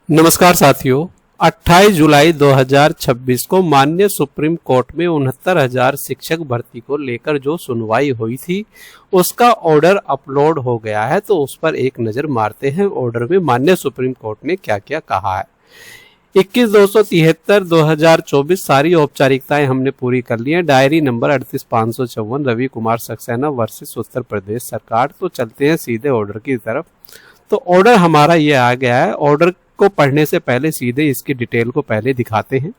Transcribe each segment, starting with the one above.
नमस्कार साथियों, 28 जुलाई 2026 को माननीय सुप्रीम कोर्ट में 69,000 शिक्षक भर्ती को लेकर जो सुनवाई हुई थी उसका ऑर्डर अपलोड हो गया है। तो उस पर एक नजर मारते हैं। ऑर्डर में माननीय सुप्रीम कोर्ट ने क्या क्या कहा है। 21/273/2024 सारी औपचारिकताएं हमने पूरी कर ली है। Diary number 38554 Ravi Kumar Saxena versus Uttar Pradesh सरकार। तो चलते हैं सीधे ऑर्डर की तरफ। तो ऑर्डर हमारा ये आ गया है। ऑर्डर को पढ़ने से पहले सीधे इसकी डिटेल को पहले दिखाते हैं।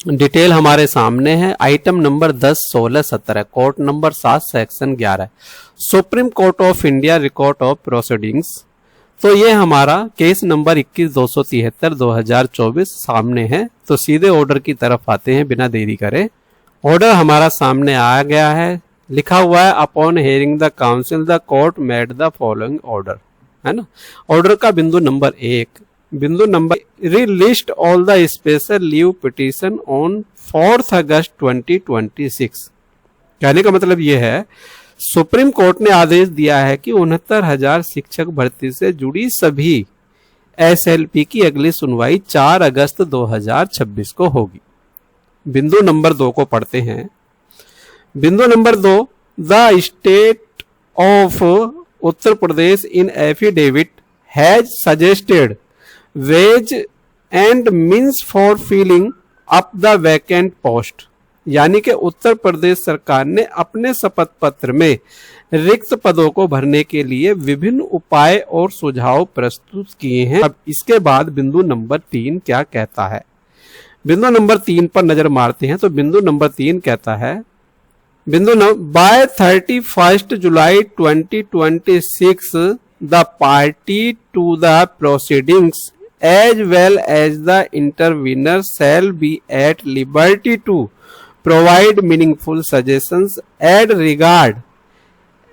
डिटेल हमारे सामने है। Item number 10, 16, 17, court number 7, section 11, supreme court of India record of proceedings. तो ये हमारा केस नंबर 21/273/2024 सामने है। तो सीधे ऑर्डर की तरफ आते हैं बिना देरी करे। ऑर्डर हमारा सामने आ गया है। लिखा हुआ है upon hearing the council the court made the following order, है ना। ऑर्डर का बिंदु नंबर 1, बिंदु number list all the special leave petition on 4 अगस्त 2026। कहने का मतलब यह है सुप्रीम कोर्ट ने आदेश दिया है कि 69,000 शिक्षक भर्ती से जुड़ी सभी एसएलपी की अगली सुनवाई 4 अगस्त 2026 को होगी। बिंदु नंबर 2 को पढ़ते हैं। बिंदु number 2, the state of Uttar Pradesh in affidavit has suggested ways and means for filling up the vacant post. यानी कि उत्तर प्रदेश सरकार ने अपने शपथ पत्र में रिक्त पदों को भरने के लिए विभिन्न उपाय और सुझाव प्रस्तुत किए हैं। अब इसके बाद बिंदु नंबर 3 क्या कहता है। बिंदु नंबर 3 पर नजर मारते हैं। तो बिंदु नंबर 3 कहता है, बिंदु by 31 July 2026 the party to the proceedings as well as the intervener shall be at liberty to provide meaningful suggestions as regard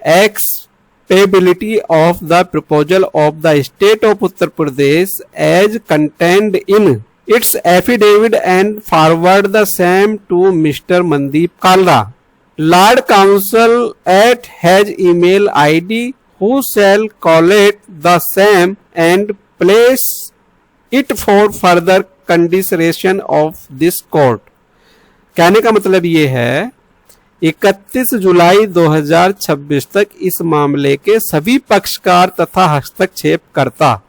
acceptability of the proposal of the state of Uttar Pradesh as contained in its affidavit and forward the same to Mr. Mandeep Kalra, Lord Counsel at his email ID, who shall collate the same and place it for further consideration of this court। कहने का मतलब ये है 31 July 2026 तक इस मामले के सभी पक्षकार तथा हस्तक्षेपकर्ता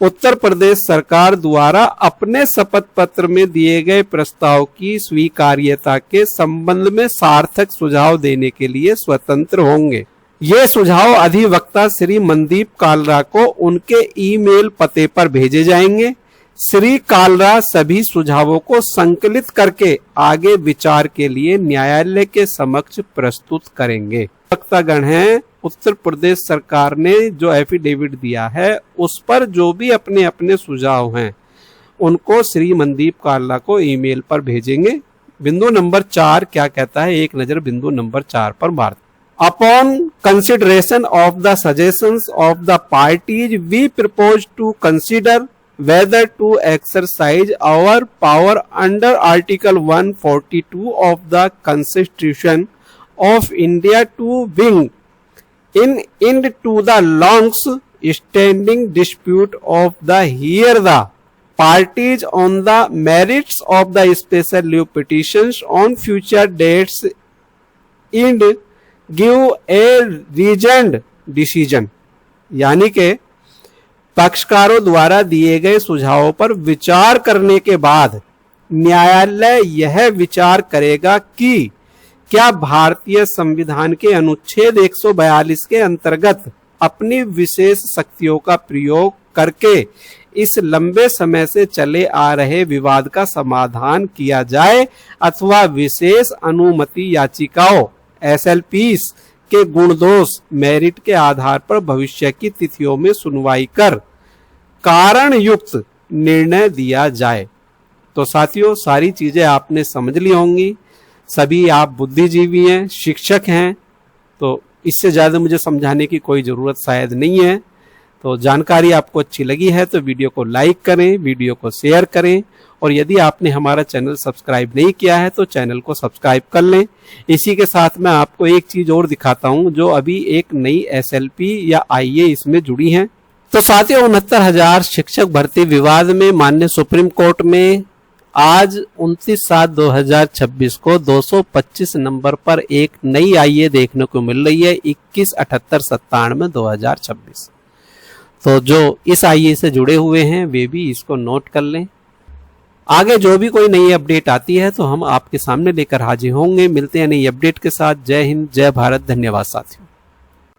उत्तर प्रदेश सरकार द्वारा अपने शपथ पत्र में दिए गए प्रस्ताव की स्वीकार्यता के संबंध में सार्थक सुझाव देने के लिए स्वतंत्र होंगे। ये सुझाव अधिवक्ता श्री मनदीप कालरा को उनके ईमेल पते पर भेजे जाएंगे। श्री कालरा सभी सुझावों को संकलित करके आगे विचार के लिए न्यायालय के समक्ष प्रस्तुत करेंगे। अधिवक्तागण हैं, उत्तर प्रदेश सरकार ने जो एफिडेविट दिया है उस पर जो भी अपने अपने सुझाव हैं उनको श्री मनदीप कालरा को ईमेल पर भेजेंगे। बिंदु नंबर 4 क्या कहता है, एक नजर बिंदु नंबर 4 पर मारते। Upon consideration of the suggestions of the parties, we propose to consider whether to exercise our power under Article 142 of the Constitution of India to bring in end to the long-standing dispute of the hear the parties on the merits of the special leave petitions on future dates and give a reasoned decision. यानी के पक्षकारों द्वारा दिए गए सुझावों पर विचार करने के बाद न्यायालय यह विचार करेगा कि क्या भारतीय संविधान के अनुच्छेद 142 के अंतर्गत अपनी विशेष शक्तियों का प्रयोग करके इस लंबे समय से चले आ रहे विवाद का समाधान किया जाए अथवा विशेष अनुमति याचिकाओं एसएलपीस के गुणदोष मेरिट के आधार पर भविष्य की तिथियों में सुनवाई कर कारण युक्त निर्णय दिया जाए। तो साथियों, सारी चीजें आपने समझ ली होंगी। सभी आप बुद्धिजीवी हैं, शिक्षक हैं, तो इससे ज्यादा मुझे समझाने की कोई जरूरत शायद नहीं है। तो जानकारी आपको अच्छी लगी है तो वीडियो को लाइक करें, वीडियो को शेयर करें, और यदि आपने हमारा चैनल सब्सक्राइब नहीं किया है तो चैनल को सब्सक्राइब कर लें। इसी के साथ मैं आपको एक चीज और दिखाता हूं जो अभी एक नई एसएलपी या आईए इसमें जुड़ी हैं। तो साथियों 69,000 शिक्षक भर्ती विवाद में माननीय सुप्रीम कोर्ट में आज 29/7/2026 को 225 नंबर पर एक नई आईए देखने को मिल रही है, 21/78/97/2026। तो जो इस आईए से जुड़े हुए हैं वे भी इसको नोट कर लें। आगे जो भी कोई नई अपडेट आती है तो हम आपके सामने लेकर हाजिर होंगे। मिलते हैं नई अपडेट के साथ। जय हिंद, जय भारत, धन्यवाद साथियों।